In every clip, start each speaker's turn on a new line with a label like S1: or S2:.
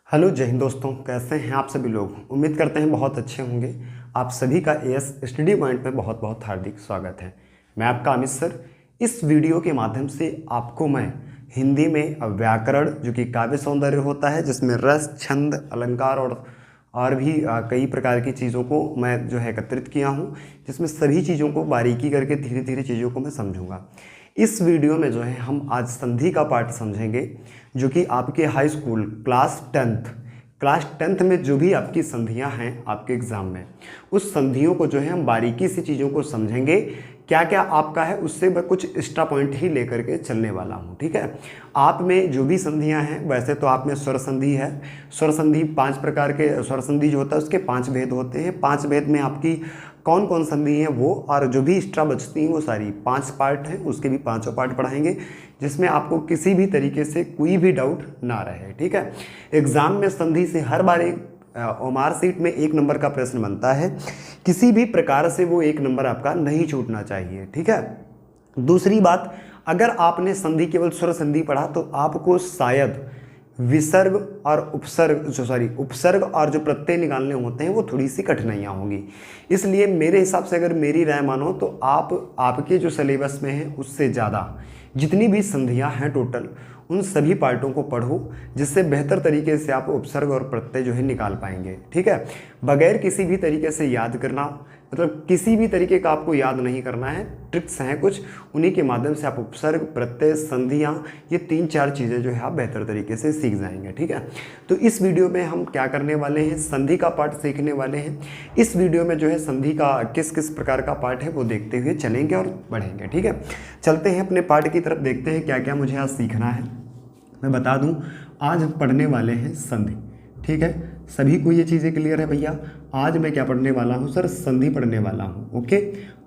S1: Hello जय हिंद दोस्तों, कैसे हैं आप सभी लोग। उम्मीद करते हैं बहुत अच्छे होंगे। आप सभी का एएस स्टडी पॉइंट में बहुत बहुत हार्दिक स्वागत है। मैं आपका अमित सर। इस वीडियो के माध्यम से आपको मैं हिंदी में व्याकरण, जो कि काव्य सौंदर्य होता है, जिसमें रस, छंद, अलंकार और भी कई प्रकार की चीज़ों को मैं जो है एकत्रित किया हूँ, जिसमें सभी चीज़ों को बारीकी करके धीरे धीरे चीज़ों को मैं समझूंगा। इस वीडियो में जो है हम आज संधि का पार्ट समझेंगे, जो कि आपके हाई स्कूल क्लास टेंथ में जो भी आपकी संधियां हैं आपके एग्ज़ाम में, उस संधियों को जो है हम बारीकी से चीज़ों को समझेंगे। क्या क्या आपका है उससे मैं कुछ एक्स्ट्रा पॉइंट ही लेकर के चलने वाला हूँ, ठीक है। आप में जो भी संधियां हैं, वैसे तो आप में स्वर संधि है। स्वर संधि 5 प्रकार के स्वर संधि जो होता है उसके 5 भेद होते हैं। 5 भेद में आपकी कौन कौन संधि हैं वो, और जो भी एक्स्ट्रा बचती हैं वो सारी 5 पार्ट हैं, उसके भी 5 पार्ट पढ़ाएंगे, जिसमें आपको किसी भी तरीके से कोई भी डाउट ना रहे, ठीक है। एग्जाम में संधि से हर बार एक ओमार सीट में 1 नंबर का प्रश्न बनता है। किसी भी प्रकार से वो 1 नंबर आपका नहीं छूटना चाहिए, ठीक है। दूसरी बात, अगर आपने संधि केवल स्वर संधि पढ़ा तो आपको शायद विसर्ग और उपसर्ग और जो प्रत्यय निकालने होते हैं वो थोड़ी सी कठिनाइयाँ होंगी। इसलिए मेरे हिसाब से अगर मेरी राय मानो तो आपके जो सिलेबस में है उससे ज़्यादा जितनी भी संधियाँ हैं टोटल, उन सभी पार्टों को पढ़ो, जिससे बेहतर तरीके से आप उपसर्ग और प्रत्यय जो है निकाल पाएंगे, ठीक है। बगैर किसी भी तरीके से याद करना, मतलब किसी भी तरीके का आपको याद नहीं करना है, ट्रिक्स हैं कुछ, उन्हीं के माध्यम से आप उपसर्ग, प्रत्यय, संधियाँ, ये 3-4 चीज़ें जो है आप बेहतर तरीके से सीख जाएंगे, ठीक है। तो इस वीडियो में हम क्या करने वाले हैं, संधि का पार्ट सीखने वाले हैं। इस वीडियो में जो है संधि का किस किस प्रकार का पार्ट है वो देखते हुए चलेंगे और बढ़ेंगे, ठीक है। चलते हैं अपने पार्ट की तरफ, देखते हैं क्या क्या मुझे आज सीखना है। मैं बता दूं, आज हम पढ़ने वाले हैं संधि, ठीक है। सभी को ये चीज़ें क्लियर है भैया। आज मैं क्या पढ़ने वाला हूँ सर, संधि पढ़ने वाला हूँ, ओके।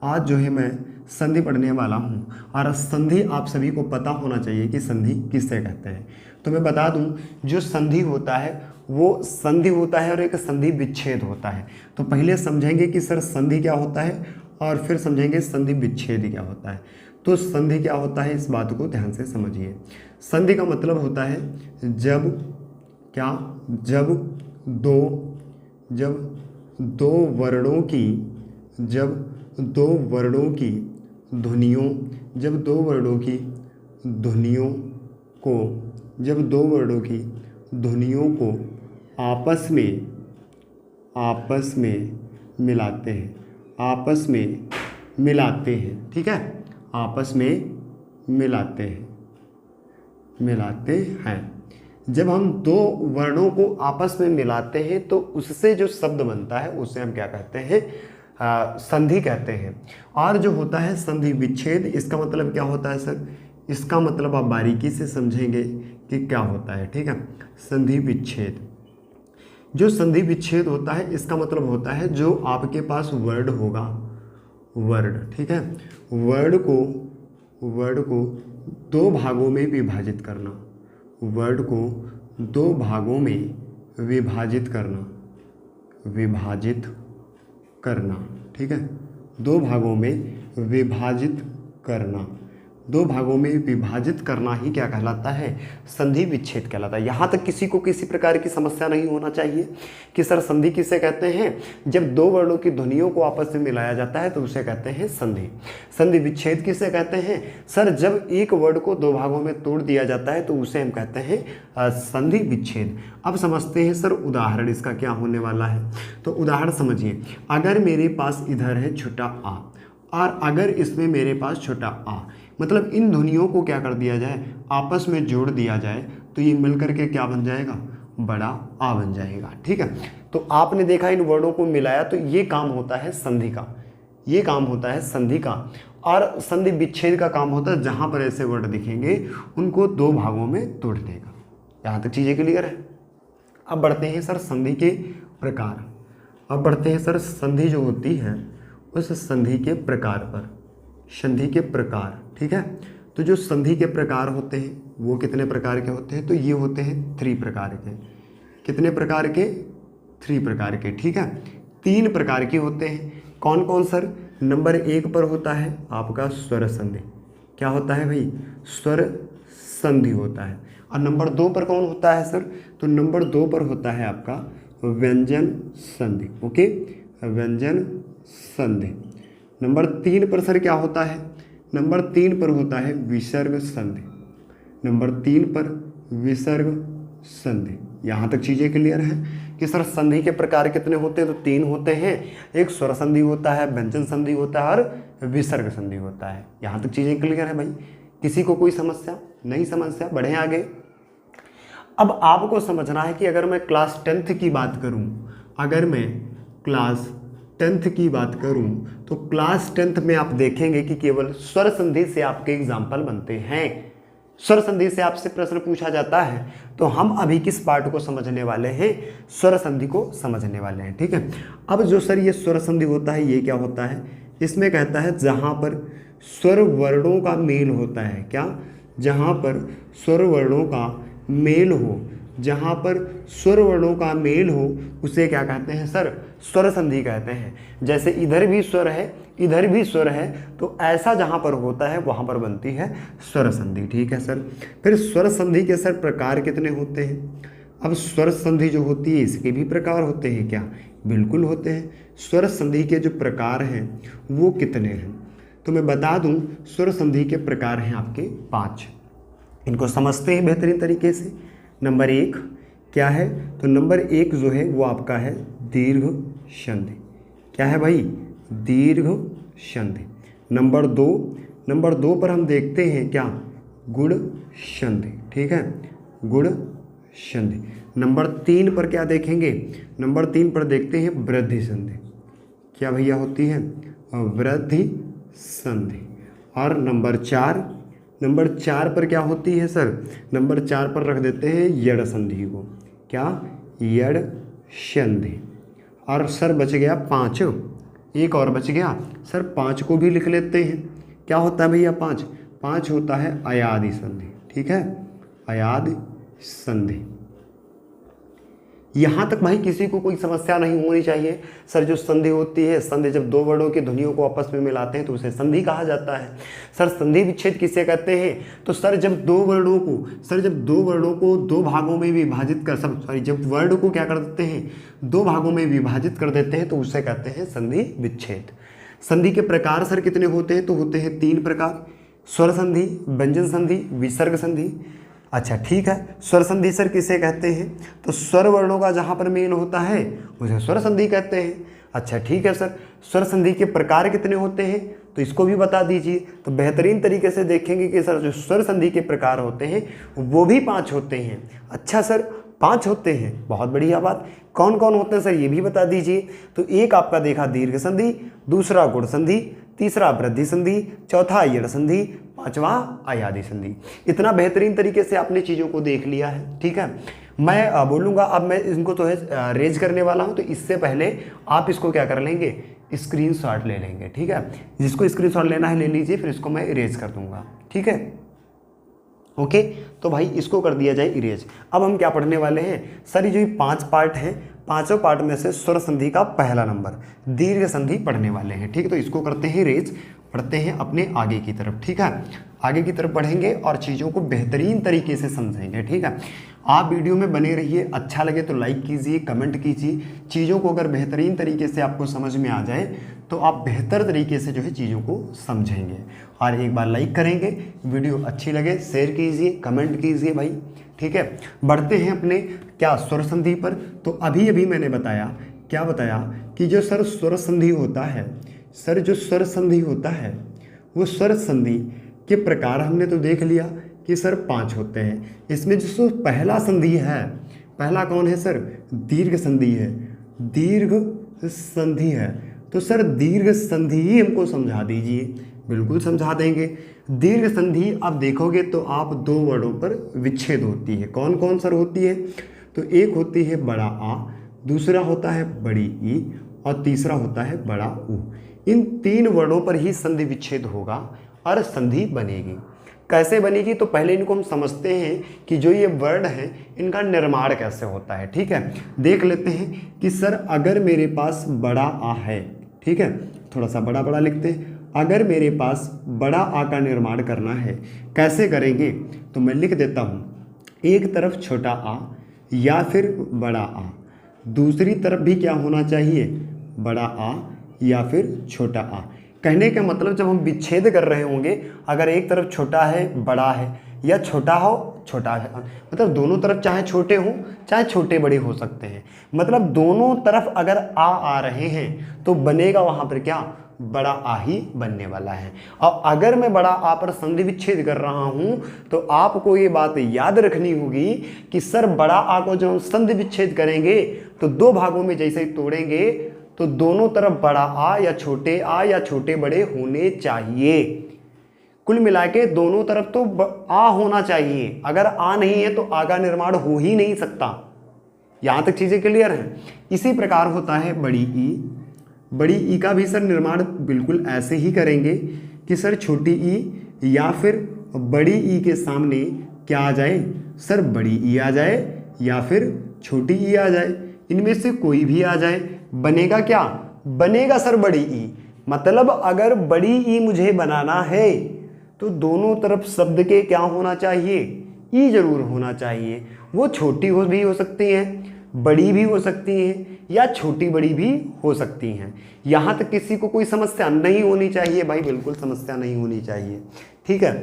S1: आज जो है मैं संधि पढ़ने वाला हूँ, और संधि आप सभी को पता होना चाहिए कि संधि किससे कहते हैं। तो मैं बता दूं, जो संधि होता है वो संधि होता है और एक संधि विच्छेद होता है। तो पहले समझेंगे कि सर संधि क्या होता है, और फिर समझेंगे संधि विच्छेद क्या होता है। तो संधि क्या होता है, इस बात को ध्यान से समझिए। संधि का मतलब होता है जब दो वर्णों की ध्वनियों को आपस में मिलाते हैं, ठीक है। आपस में मिलाते हैं। जब हम 2 वर्णों को आपस में मिलाते हैं तो उससे जो शब्द बनता है उसे हम क्या कहते हैं, संधि कहते हैं। और जो होता है संधि विच्छेद, इसका मतलब क्या होता है सर, इसका मतलब आप बारीकी से समझेंगे कि क्या होता है, ठीक है। संधि विच्छेद, जो संधि विच्छेद होता है इसका मतलब होता है जो आपके पास वर्ड होगा, ठीक है, वर्ड को 2 भागों में विभाजित करना, ठीक है। 2 भागों में विभाजित करना ही क्या कहलाता है, संधि विच्छेद कहलाता है। यहाँ तक किसी को किसी प्रकार की समस्या नहीं होना चाहिए कि सर संधि किसे कहते हैं। जब 2 वर्णों की ध्वनियों को आपस में मिलाया जाता है तो उसे कहते हैं संधि। संधि विच्छेद किसे कहते हैं सर, जब एक वर्ड को 2 भागों में तोड़ दिया जाता है तो उसे हम कहते हैं संधि विच्छेद। अब समझते हैं सर उदाहरण इसका क्या होने वाला है। तो उदाहरण समझिए, अगर मेरे पास इधर है छोटा आ, और अगर इसमें मेरे पास छोटा आ, मतलब इन ध्वनियों को क्या कर दिया जाए, आपस में जोड़ दिया जाए, तो ये मिलकर के क्या बन जाएगा, बड़ा आ बन जाएगा, ठीक है। तो आपने देखा इन वर्डों को मिलाया, तो ये काम होता है संधि का। और संधि विच्छेद का काम होता है जहां पर ऐसे वर्ड दिखेंगे उनको 2 भागों में तोड़ने का। यहाँ तक चीज़ें क्लियर है। अब बढ़ते हैं सर संधि के प्रकार। संधि जो होती है उस संधि के प्रकार, ठीक है। तो जो संधि के प्रकार होते हैं वो कितने प्रकार के होते हैं, तो ये होते हैं 3 प्रकार के। कितने प्रकार के, 3 प्रकार के, ठीक है। 3 प्रकार के होते हैं। कौन कौन सर, नंबर 1 पर होता है आपका स्वर संधि। क्या होता है भाई, स्वर संधि होता है। और नंबर 2 पर कौन होता है सर? तो नंबर 2 पर होता है आपका व्यंजन संधि। ओके, व्यंजन संधि। नंबर 3 पर सर क्या होता है? नंबर 3 पर होता है विसर्ग संधि। नंबर 3 पर विसर्ग संधि। यहाँ तक चीज़ें क्लियर हैं कि सर संधि के प्रकार कितने होते हैं? तो 3 होते हैं। एक स्वर संधि होता है, व्यंजन संधि होता है और विसर्ग संधि होता है। यहाँ तक चीज़ें क्लियर है भाई? किसी को कोई समस्या? नहीं समस्या, बढ़ें आगे। अब आपको समझना है कि अगर मैं क्लास 10th की बात करूं, अगर मैं क्लास 10th की बात करूं तो क्लास 10th में आप देखेंगे कि केवल स्वर संधि से आपके एग्जाम्पल बनते हैं। स्वर संधि से आपसे प्रश्न पूछा जाता है। तो हम अभी किस पार्ट को समझने वाले हैं? स्वर संधि को समझने वाले हैं। ठीक है, अब जो सर ये स्वर संधि होता है, ये क्या होता है? इसमें कहता है जहाँ पर स्वर वर्णों का मेल होता है। क्या? जहाँ पर स्वर वर्णों का मेल हो, जहाँ पर स्वर वर्णों का मेल हो उसे क्या कहते हैं सर? स्वर संधि कहते हैं। जैसे इधर भी स्वर है, इधर भी स्वर है, तो ऐसा जहाँ पर होता है वहाँ पर बनती है स्वर संधि। ठीक है सर। फिर स्वर संधि के सर प्रकार कितने होते हैं? अब स्वर संधि जो होती है इसके भी प्रकार होते हैं क्या? बिल्कुल होते हैं। स्वर संधि के जो प्रकार हैं वो कितने हैं? तो मैं बता दूं, स्वर संधि के प्रकार हैं आपके 5। इनको समझते हैं बेहतरीन तरीके से। नंबर 1 क्या है? तो नंबर 1 जो है वो आपका है दीर्घ संधि। क्या है भाई? दीर्घ संधि। नंबर 2 पर हम देखते हैं क्या? गुण संधि। ठीक है, गुण संधि। नंबर 3 पर क्या देखेंगे? नंबर 3 पर देखते हैं वृद्धि संधि। क्या भैया होती है? वृद्धि संधि। और नंबर 4 पर क्या होती है सर? नंबर 4 पर रख देते हैं यड़ संधि को। क्या? यड़ संधि। और सर बच गया 5, एक और बच गया सर, 5 को भी लिख लेते हैं। क्या होता है भैया 5 होता है अयादि संधि। ठीक है, अयादि संधि। यहाँ तक भाई किसी को कोई समस्या नहीं होनी चाहिए। सर जो संधि होती है, संधि जब 2 वर्णों की ध्वनियों को आपस में मिलाते हैं तो उसे संधि कहा जाता है। सर संधि विच्छेद किसे कहते हैं? तो सर जब 2 वर्णों को 2 भागों में विभाजित कर जब वर्ण को क्या कर देते हैं? 2 भागों में विभाजित कर देते हैं तो उसे कहते हैं संधि विच्छेद। संधि के प्रकार सर कितने होते हैं? तो होते हैं 3 प्रकार। स्वर संधि, व्यंजन संधि, विसर्ग संधि। अच्छा ठीक है, स्वर संधि सर किसे कहते हैं? तो स्वर वर्णों का जहाँ पर मेल होता है उसे स्वर संधि कहते हैं। अच्छा ठीक है सर, स्वर संधि के प्रकार कितने होते हैं? तो इसको भी बता दीजिए। तो बेहतरीन तरीके से देखेंगे कि सर जो स्वर संधि के प्रकार होते हैं वो भी 5 होते हैं। अच्छा सर 5 होते हैं, बहुत बढ़िया बात। कौन कौन होते हैं सर ये भी बता दीजिए। तो एक आपका देखा दीर्घ संधि, दूसरा गुण संधि, तीसरा वृद्धि संधि, चौथा यड़ संधि, 5वां अयादि संधि। इतना बेहतरीन तरीके से आपने चीज़ों को देख लिया है। ठीक है, मैं बोलूँगा अब मैं इनको तो है रेज करने वाला हूँ, तो इससे पहले आप इसको क्या कर लेंगे? स्क्रीनशॉट ले लेंगे। ठीक है, जिसको स्क्रीनशॉट लेना है ले लीजिए, फिर इसको मैं इरेज कर दूंगा। ठीक है, ओके। तो भाई इसको कर दिया जाए इरेज। अब हम क्या पढ़ने वाले हैं सर? ये जो 5 पार्ट हैं, 5 पार्ट में से स्वर संधि का पहला नंबर दीर्घ संधि पढ़ने वाले हैं। ठीक है, तो इसको करते हैं इरेज, पढ़ते हैं अपने आगे की तरफ। ठीक है, आगे की तरफ बढ़ेंगे और चीज़ों को बेहतरीन तरीके से समझेंगे। ठीक है, आप वीडियो में बने रहिए। अच्छा लगे तो लाइक कीजिए, कमेंट कीजिए। चीज़ों को अगर बेहतरीन तरीके से आपको समझ में आ जाए तो आप बेहतर तरीके से जो है चीज़ों को समझेंगे। और एक बार लाइक करेंगे, वीडियो अच्छी लगे शेयर कीजिए, कमेंट कीजिए भाई। ठीक है, बढ़ते हैं अपने क्या स्वर संधि पर। तो अभी मैंने बताया, क्या बताया कि जो सर स्वर संधि होता है, सर जो स्वर संधि होता है वो स्वर संधि के प्रकार हमने तो देख लिया कि सर 5 होते हैं। इसमें जो पहला संधि है, पहला कौन है सर? दीर्घ संधि है। दीर्घ संधि है। तो सर दीर्घ संधि ही हमको समझा दीजिए। बिल्कुल समझा देंगे। दीर्घ संधि आप देखोगे तो आप 2 वर्णों पर विच्छेद होती है। कौन कौन सर होती है? तो एक होती है बड़ा आ, दूसरा होता है बड़ी ई और तीसरा होता है बड़ा ऊ। इन 3 वर्णों पर ही संधि विच्छेद होगा और संधि बनेगी। कैसे बनेगी? तो पहले इनको हम समझते हैं कि जो ये वर्ण है इनका निर्माण कैसे होता है। ठीक है, देख लेते हैं कि सर अगर मेरे पास बड़ा आ है, ठीक है, थोड़ा सा बड़ा बड़ा लिखते हैं। अगर मेरे पास बड़ा आ का निर्माण करना है, कैसे करेंगे? तो मैं लिख देता हूँ एक तरफ छोटा आ या फिर बड़ा आ, दूसरी तरफ भी क्या होना चाहिए, बड़ा आ या फिर छोटा आ। कहने का मतलब जब हम विच्छेद कर रहे होंगे, अगर एक तरफ छोटा है बड़ा है या छोटा हो छोटा है, मतलब दोनों तरफ चाहे छोटे हों चाहे छोटे बड़े हो सकते हैं, मतलब दोनों तरफ अगर आ रहे हैं तो बनेगा वहाँ पर क्या, बड़ा आ ही बनने वाला है। और अगर मैं बड़ा आ पर संधि विच्छेद कर रहा हूं तो आपको ये बात याद रखनी होगी कि सर बड़ा आ को जब हम संधि विच्छेद करेंगे तो दो भागों में जैसे ही तोड़ेंगे तो दोनों तरफ बड़ा आ या छोटे बड़े होने चाहिए। कुल मिला के दोनों तरफ तो आ होना चाहिए, अगर आ नहीं है तो आ का निर्माण हो ही नहीं सकता। यहां तक चीजें क्लियर हैं। इसी प्रकार होता है बड़ी ई। बड़ी ई का भी सर निर्माण बिल्कुल ऐसे ही करेंगे कि सर छोटी ई या फिर बड़ी ई के सामने क्या आ जाए, सर बड़ी ई आ जाए या फिर छोटी ई आ जाए, इनमें से कोई भी आ जाए, बनेगा क्या, बनेगा सर बड़ी ई। मतलब अगर बड़ी ई मुझे बनाना है तो दोनों तरफ शब्द के क्या होना चाहिए, ई जरूर होना चाहिए। वो छोटी भी हो सकती हैं, बड़ी भी हो सकती हैं या छोटी बड़ी भी हो सकती हैं। यहाँ तक किसी को कोई समस्या नहीं होनी चाहिए भाई, बिल्कुल समस्या नहीं होनी चाहिए। ठीक है,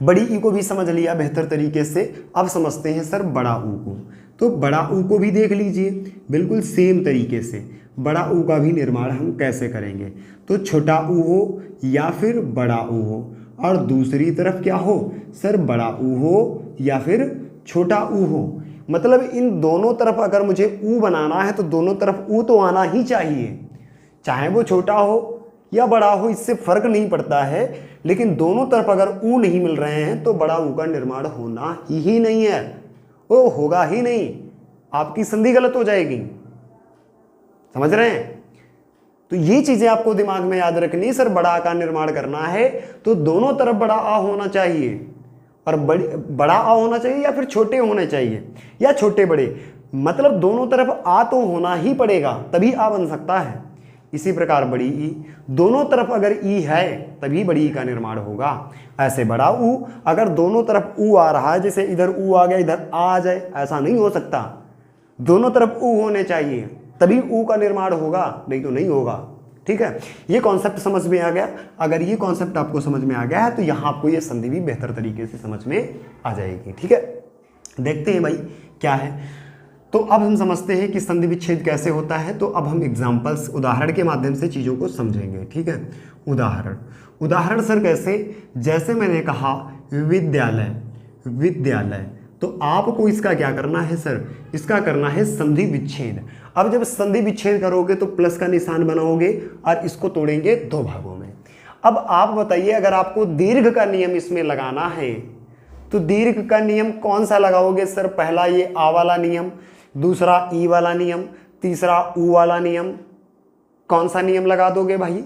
S1: बड़ी ई को भी समझ लिया बेहतर तरीके से। अब समझते हैं सर बड़ा ऊ को। तो बड़ा ऊ को भी देख लीजिए बिल्कुल सेम तरीके से। बड़ा ऊ का भी निर्माण हम कैसे करेंगे, तो छोटा ऊ हो या फिर बड़ा ऊ हो, और दूसरी तरफ क्या हो, सर बड़ा ऊ हो या फिर छोटा ऊ हो। मतलब इन दोनों तरफ अगर मुझे ऊ बनाना है तो दोनों तरफ ऊ तो आना ही चाहिए, चाहे वो छोटा हो या बड़ा हो, इससे फर्क नहीं पड़ता है। लेकिन दोनों तरफ अगर ऊ नहीं मिल रहे हैं तो बड़ा ऊ का निर्माण होना ही नहीं है, वो होगा ही नहीं, आपकी संधि गलत हो जाएगी। समझ रहे हैं? तो ये चीजें आपको दिमाग में याद रखनी। सर बड़ा आ का निर्माण करना है तो दोनों तरफ बड़ा आ होना चाहिए, और बड़ा आ होना चाहिए या फिर छोटे होने चाहिए या छोटे बड़े, मतलब दोनों तरफ आ तो होना ही पड़ेगा तभी आ बन सकता है। इसी प्रकार बड़ी ई, दोनों तरफ अगर ई है तभी बड़ी ई का निर्माण होगा। ऐसे बड़ा ऊ, अगर दोनों तरफ ऊ आ रहा है, जैसे इधर ऊ आ गया इधर आ जाए, ऐसा नहीं हो सकता। दोनों तरफ ऊ होने चाहिए तभी ऊ का निर्माण होगा, नहीं तो नहीं होगा। ठीक है, ये कॉन्सेप्ट समझ में आ गया। अगर ये कॉन्सेप्ट आपको समझ में आ गया है तो यहाँ आपको ये संधि भी बेहतर तरीके से समझ में आ जाएगी। ठीक है, देखते हैं भाई क्या है। तो अब हम समझते हैं कि संधि विच्छेद कैसे होता है। तो अब हम एग्जाम्पल्स, उदाहरण के माध्यम से चीज़ों को समझेंगे। ठीक है, उदाहरण सर कैसे, जैसे मैंने कहा विद्यालय, तो आपको इसका क्या करना है सर, इसका करना है संधि विच्छेद। अब जब संधि विच्छेद करोगे तो प्लस का निशान बनाओगे और इसको तोड़ेंगे दो भागों में। अब आप बताइए, अगर आपको दीर्घ का नियम इसमें लगाना है तो दीर्घ का नियम कौन सा लगाओगे सर? पहला ये आ वाला नियम, दूसरा ई वाला नियम, तीसरा ऊ वाला नियम, कौन सा नियम लगा दोगे भाई?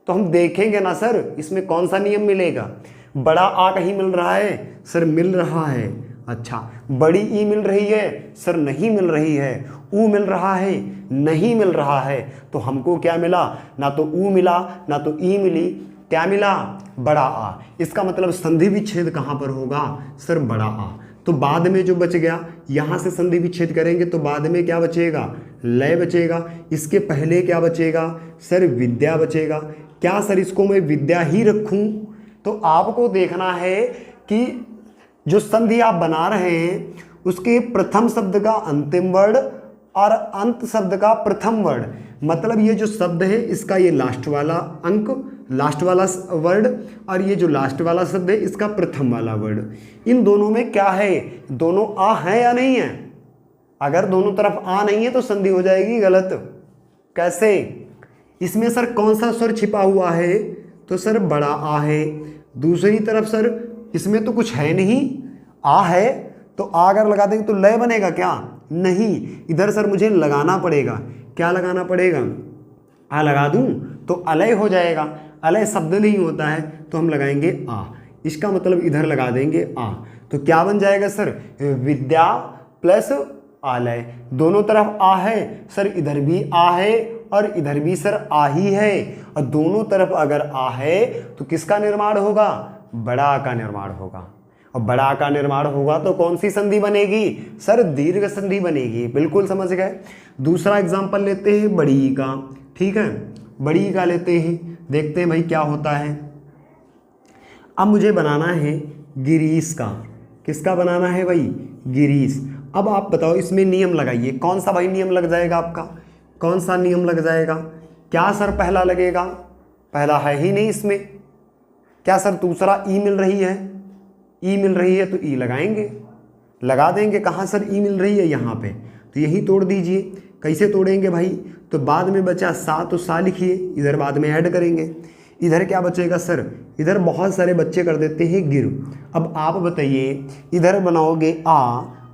S1: तो हम देखेंगे ना सर इसमें कौन सा नियम मिलेगा। बड़ा आ कहीं मिल रहा है सर, मिल रहा है। अच्छा, बड़ी ई मिल रही है सर, नहीं मिल रही है। ऊ मिल रहा है, नहीं मिल रहा है। तो हमको क्या मिला, ना तो ऊ मिला ना तो ई मिली, क्या मिला, बड़ा आ। इसका मतलब संधि विच्छेद कहाँ पर होगा सर, बड़ा आ। तो बाद में जो बच गया, यहाँ से संधि विच्छेद करेंगे तो बाद में क्या बचेगा, लय बचेगा। इसके पहले क्या बचेगा सर, विद्या बचेगा। क्या सर इसको मैं विद्या ही रखूं? तो आपको देखना है कि जो संधि आप बना रहे हैं उसके प्रथम शब्द का अंतिम वर्ड और अंत शब्द का प्रथम वर्ड, मतलब ये जो शब्द है इसका ये लास्ट वाला अंक, लास्ट वाला वर्ड, और ये जो लास्ट वाला शब्द है इसका प्रथम वाला वर्ड, इन दोनों में क्या है, दोनों आ है या नहीं है? अगर दोनों तरफ आ नहीं है तो संधि हो जाएगी गलत। कैसे? इसमें सर कौन सा स्वर छिपा हुआ है? तो सर बड़ा आ है। दूसरी तरफ सर इसमें तो कुछ है नहीं, आ है तो आ अगर लगा देंगे तो लय बनेगा क्या? नहीं, इधर सर मुझे लगाना पड़ेगा। क्या लगाना पड़ेगा? आ लगा दूं तो अलय हो जाएगा। अलय शब्द नहीं होता है तो हम लगाएंगे आ, इसका मतलब इधर लगा देंगे आ। तो क्या बन जाएगा सर, विद्या प्लस आलय। दोनों तरफ आ है सर, इधर भी आ है और इधर भी सर आ ही है, और दोनों तरफ अगर आ है तो किसका निर्माण होगा, बड़ा आ का निर्माण होगा। और बड़ा का निर्माण होगा तो कौन सी संधि बनेगी सर, दीर्घ संधि बनेगी। बिल्कुल समझ गए। दूसरा एग्जाम्पल लेते हैं बड़ी ई का, ठीक है, बड़ी ई का लेते हैं, देखते हैं भाई क्या होता है। अब मुझे बनाना है गिरीश का, किसका बनाना है भाई, गिरीश। अब आप बताओ इसमें नियम लगाइए, कौन सा भाई नियम लग जाएगा आपका, कौन सा नियम लग जाएगा, क्या सर पहला लगेगा, पहला है ही नहीं इसमें, क्या सर दूसरा ई मिल रही है, ई मिल रही है तो ई लगाएंगे, लगा देंगे। कहाँ सर ई मिल रही है, यहाँ पे, तो यही तोड़ दीजिए। कैसे तोड़ेंगे भाई, तो बाद में बचा सा, तो सा लिखिए, इधर बाद में ऐड करेंगे। इधर क्या बचेगा सर, इधर बहुत सारे बच्चे कर देते हैं गिर। अब आप बताइए, इधर बनाओगे आ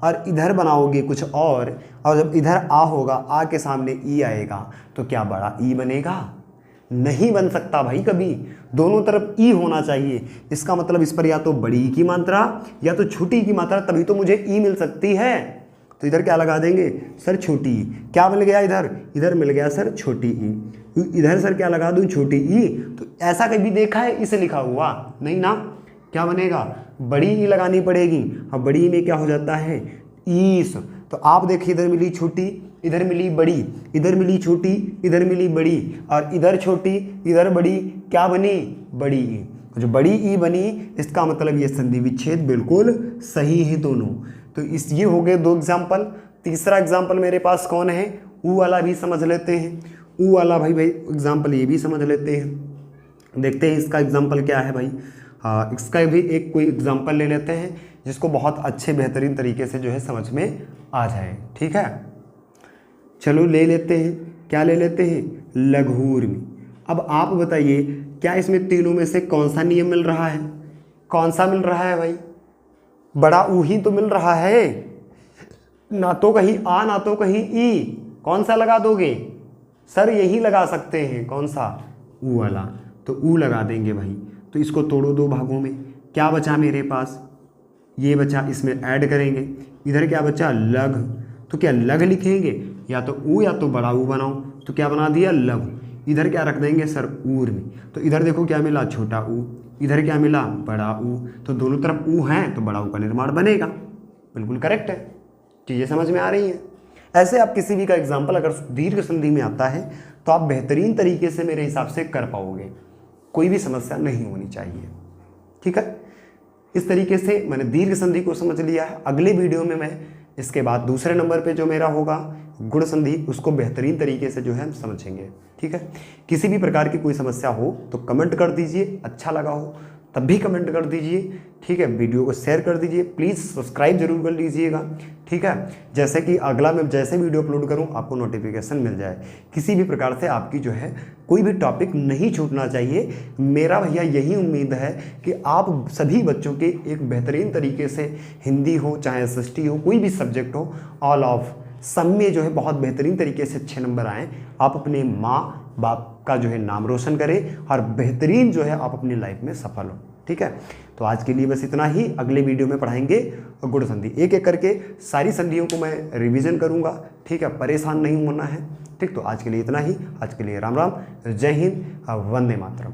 S1: और इधर बनाओगे कुछ और जब इधर आ होगा, आ के सामने ई आएगा, तो क्या बड़ा ई बनेगा, नहीं बन सकता भाई कभी। दोनों तरफ ई होना चाहिए। इसका मतलब इस पर या तो बड़ी की मात्रा या तो छोटी की मात्रा, तभी तो मुझे ई मिल सकती है। तो इधर क्या लगा देंगे सर, छोटी ई। क्या मिल गया इधर, इधर मिल गया सर छोटी ई। इधर सर क्या लगा दूं, छोटी ई। तो ऐसा कभी देखा है इसे लिखा हुआ, नहीं ना। क्या बनेगा, बड़ी ई लगानी पड़ेगी। अब बड़ी ई में क्या हो जाता है, ईस। तो आप देखिए, इधर मिली छोटी, इधर मिली बड़ी, इधर मिली छोटी, इधर मिली बड़ी, और इधर छोटी इधर बड़ी, क्या बनी, बड़ी ई। जो बड़ी ई बनी, इसका मतलब ये संधि विच्छेद बिल्कुल सही है दोनों। तो इस ये हो गए दो एग्जाम्पल। तीसरा एग्जाम्पल मेरे पास कौन है, ऊ वाला भी समझ लेते हैं। ऊ वाला भाई एग्जाम्पल ये भी समझ लेते हैं। देखते हैं इसका एग्जाम्पल क्या है भाई। हाँ, इसका भी एक कोई एग्जाम्पल ले लेते हैं जिसको बहुत अच्छे बेहतरीन तरीके से जो है समझ में आ जाए, ठीक है। चलो ले लेते हैं, क्या ले लेते हैं, लघुर्मी। अब आप बताइए, क्या इसमें तीनों में से कौन सा नियम मिल रहा है, कौन सा मिल रहा है भाई, बड़ा ऊ ही तो मिल रहा है, ना तो कहीं आ ना तो कहीं ई। कौन सा लगा दोगे सर, यही लगा सकते हैं, कौन सा, ऊ वाला। तो ऊ लगा देंगे भाई। तो इसको तोड़ो दो भागों में, क्या बचा मेरे पास, ये बचा, इसमें ऐड करेंगे। इधर क्या बचा, लघ। तो क्या लघ लिखेंगे, या तो ऊ या तो बड़ा ऊ बनाओ, तो क्या बना दिया, लघु। इधर क्या रख देंगे सर, ऊर्मी। तो इधर देखो क्या मिला, छोटा ऊ, इधर क्या मिला, बड़ा ऊ। तो दोनों तरफ ऊ हैं तो बड़ा ऊ का निर्माण बनेगा। बिल्कुल करेक्ट है, चीज़ें समझ में आ रही हैं। ऐसे आप किसी भी का एग्जाम्पल अगर दीर्घ संधि में आता है तो आप बेहतरीन तरीके से मेरे हिसाब से कर पाओगे, कोई भी समस्या नहीं होनी चाहिए, ठीक है। इस तरीके से मैंने दीर्घ संधि को समझ लिया है। अगले वीडियो में मैं इसके बाद दूसरे नंबर पे जो मेरा होगा गुण संधि, उसको बेहतरीन तरीके से जो है हम समझेंगे, ठीक है। किसी भी प्रकार की कोई समस्या हो तो कमेंट कर दीजिए, अच्छा लगा हो तब भी कमेंट कर दीजिए, ठीक है। वीडियो को शेयर कर दीजिए, प्लीज़ सब्सक्राइब जरूर कर लीजिएगा, ठीक है। जैसे कि अगला मैं जैसे वीडियो अपलोड करूं आपको नोटिफिकेशन मिल जाए। किसी भी प्रकार से आपकी जो है कोई भी टॉपिक नहीं छूटना चाहिए। मेरा भैया यही उम्मीद है कि आप सभी बच्चों के एक बेहतरीन तरीके से हिंदी हो चाहे SST हो, कोई भी सब्जेक्ट हो, ऑल ऑफ सब में जो है बहुत बेहतरीन तरीके से अच्छे नंबर आएँ। आप अपने माँ बाप का जो है नाम रोशन करें और बेहतरीन जो है आप अपनी लाइफ में सफल हो, ठीक है। तो आज के लिए बस इतना ही। अगले वीडियो में पढ़ाएंगे गुण संधि, एक एक करके सारी संधियों को मैं रिवीजन करूंगा, ठीक है। परेशान नहीं होना है, ठीक। तो आज के लिए इतना ही। आज के लिए राम राम, जय हिंद, वंदे मातरम।